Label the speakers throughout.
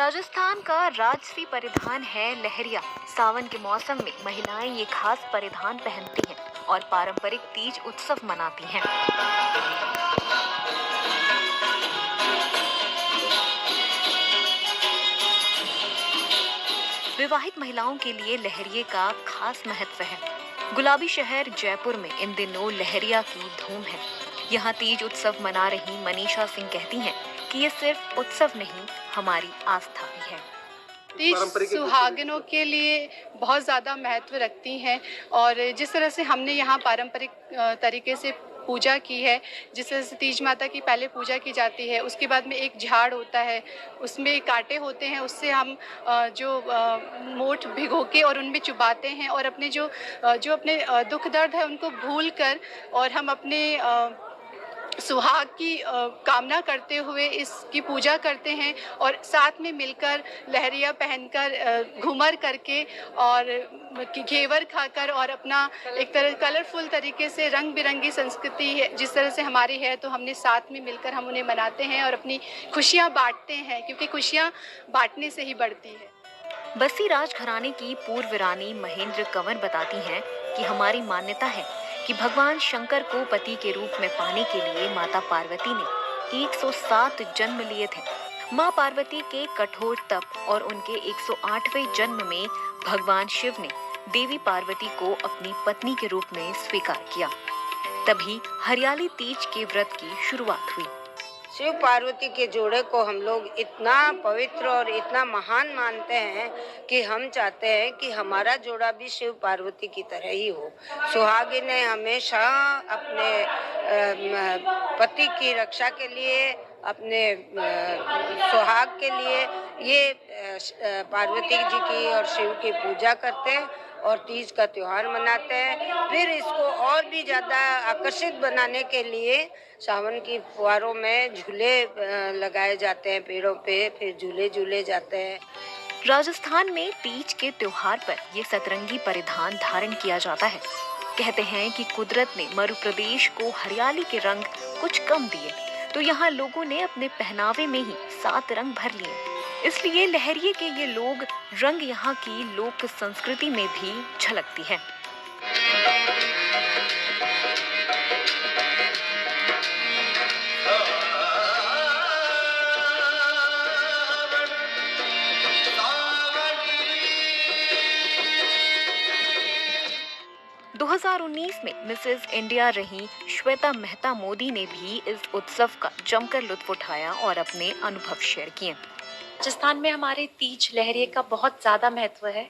Speaker 1: राजस्थान का राजसी परिधान है लहरिया। सावन के मौसम में महिलाएं ये खास परिधान पहनती हैं और पारंपरिक तीज उत्सव मनाती हैं। विवाहित महिलाओं के लिए लहरिये का खास महत्व है। गुलाबी शहर जयपुर में इन दिनों लहरिया की धूम है। यहाँ तीज उत्सव मना रही मनीषा सिंह कहती हैं कि ये सिर्फ उत्सव नहीं, हमारी आस्था भी है।
Speaker 2: तीज सुहागिनों के लिए बहुत ज़्यादा महत्व रखती हैं और जिस तरह से हमने यहाँ पारंपरिक तरीके से पूजा की है, जिस तरह से तीज माता की पहले पूजा की जाती है, उसके बाद में एक झाड़ होता है, उसमें कांटे होते हैं, उससे हम मोठ भिगो के और उनमें चुबाते हैं और अपने जो अपने दुख दर्द है उनको भूल कर और हम अपने सुहाग की कामना करते हुए इसकी पूजा करते हैं और साथ में मिलकर लहरिया पहनकर घूमर करके और घेवर खाकर और अपना एक तरह कलरफुल तरीके से रंग बिरंगी संस्कृति है जिस तरह से हमारी है, तो हमने साथ में मिलकर हम उन्हें मनाते हैं और अपनी खुशियाँ बांटते हैं, क्योंकि खुशियाँ बांटने से ही बढ़ती है।
Speaker 1: बस्सी राजघराने की पूर्व रानी महेंद्र कंवर बताती हैं कि हमारी मान्यता है कि भगवान शंकर को पति के रूप में पाने के लिए माता पार्वती ने 107 जन्म लिए थे। माँ पार्वती के कठोर तप और उनके 108वें जन्म में भगवान शिव ने देवी पार्वती को अपनी पत्नी के रूप में स्वीकार किया। तभी हरियाली तीज के व्रत की शुरुआत हुई।
Speaker 3: शिव पार्वती के जोड़े को हम लोग इतना पवित्र और इतना महान मानते हैं कि हम चाहते हैं कि हमारा जोड़ा भी शिव पार्वती की तरह ही हो। सुहागिन ने हमेशा अपने पति की रक्षा के लिए, अपने सुहाग के लिए ये पार्वती जी की और शिव की पूजा करते हैं और तीज का त्योहार मनाते हैं। फिर इसको और भी ज़्यादा आकर्षित बनाने के लिए सावन की फुहारों में झूले लगाए जाते हैं, पेड़ों पे फिर झूले झूले जाते हैं।
Speaker 1: राजस्थान में तीज के त्योहार पर ये सतरंगी परिधान धारण किया जाता है। कहते हैं कि कुदरत ने मरु प्रदेश को हरियाली के रंग कुछ कम दिए, तो यहाँ लोगों ने अपने पहनावे में ही 7 रंग भर लिए। इसलिए लहरिये के ये लोग रंग यहाँ की लोक संस्कृति में भी झलकती है। दो 2019 में मिसेस इंडिया रही श्वेता मेहता मोदी ने भी इस उत्सव का जमकर लुत्फ उठाया और अपने अनुभव शेयर किए।
Speaker 4: राजस्थान में हमारे तीज लहरिये का बहुत ज़्यादा महत्व है।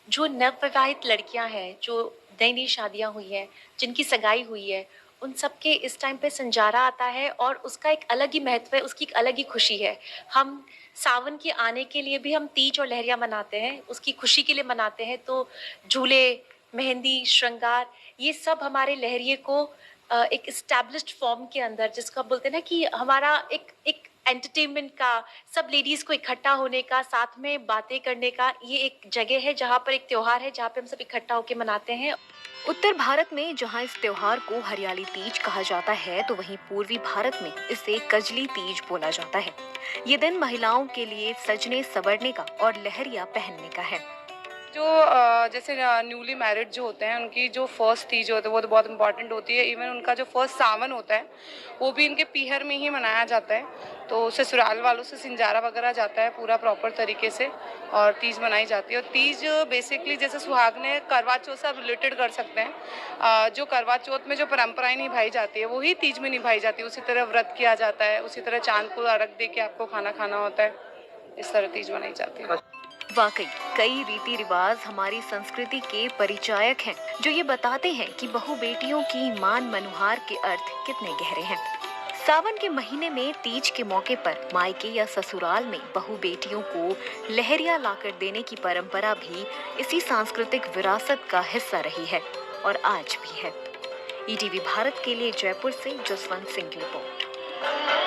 Speaker 4: जो नवविवाहित लड़कियां हैं, जो नई नई शादियां हुई हैं, जिनकी सगाई हुई है, उन सब के इस टाइम पे संजारा आता है और उसका एक अलग ही महत्व है, उसकी एक अलग ही खुशी है। हम सावन के आने के लिए भी हम तीज और लहरिया मनाते हैं, उसकी खुशी के लिए मनाते हैं। तो झूले, मेहंदी, श्रृंगार, ये सब हमारे लहरिये को एक इस्टेब्लिश्ड फॉर्म के अंदर, जिसका बोलते हैं ना कि हमारा एक एंटरटेनमेंट का, सब लेडीज़ को इकट्ठा होने का, साथ में बातें करने का ये एक जगह है जहाँ पर एक त्योहार है, जहाँ पे हम सब इकट्ठा होकर मनाते हैं।
Speaker 1: उत्तर भारत में जहाँ इस त्योहार को हरियाली तीज कहा जाता है, तो वहीं पूर्वी भारत में इसे कजली तीज बोला जाता है। ये दिन महिलाओं के लिए सजने संवरने का और लहरिया पहनने का है।
Speaker 2: जो जैसे न्यूली मैरिड जो होते हैं, उनकी जो फर्स्ट तीज होती है वो तो बहुत इम्पॉर्टेंट होती है। इवन उनका जो फर्स्ट सावन होता है वो भी इनके पीहर में ही मनाया जाता है। तो ससुराल वालों से सिंजारा वगैरह जाता है पूरा प्रॉपर तरीके से और तीज मनाई जाती है। और तीज बेसिकली जैसे सुहाग ने करवा चौथ से आप रिलेटेड कर सकते हैं। जो करवा चौथ में जो परंपराएं निभाई जाती है वही तीज में निभाई जाती है। उसी तरह व्रत किया जाता है, उसी तरह चांद को अर्घ दे के आपको खाना खाना होता है। इस तरह तीज मनाई जाती है।
Speaker 1: वाकई कई रीति रिवाज हमारी संस्कृति के परिचायक हैं, जो ये बताते हैं कि बहू बेटियों की मान मनुहार के अर्थ कितने गहरे हैं। सावन के महीने में तीज के मौके पर मायके या ससुराल में बहू बेटियों को लहरिया लाकर देने की परंपरा भी इसी सांस्कृतिक विरासत का हिस्सा रही है और आज भी है। ईटीवी भारत के लिए जयपुर से जसवंत सिंह की रिपोर्ट।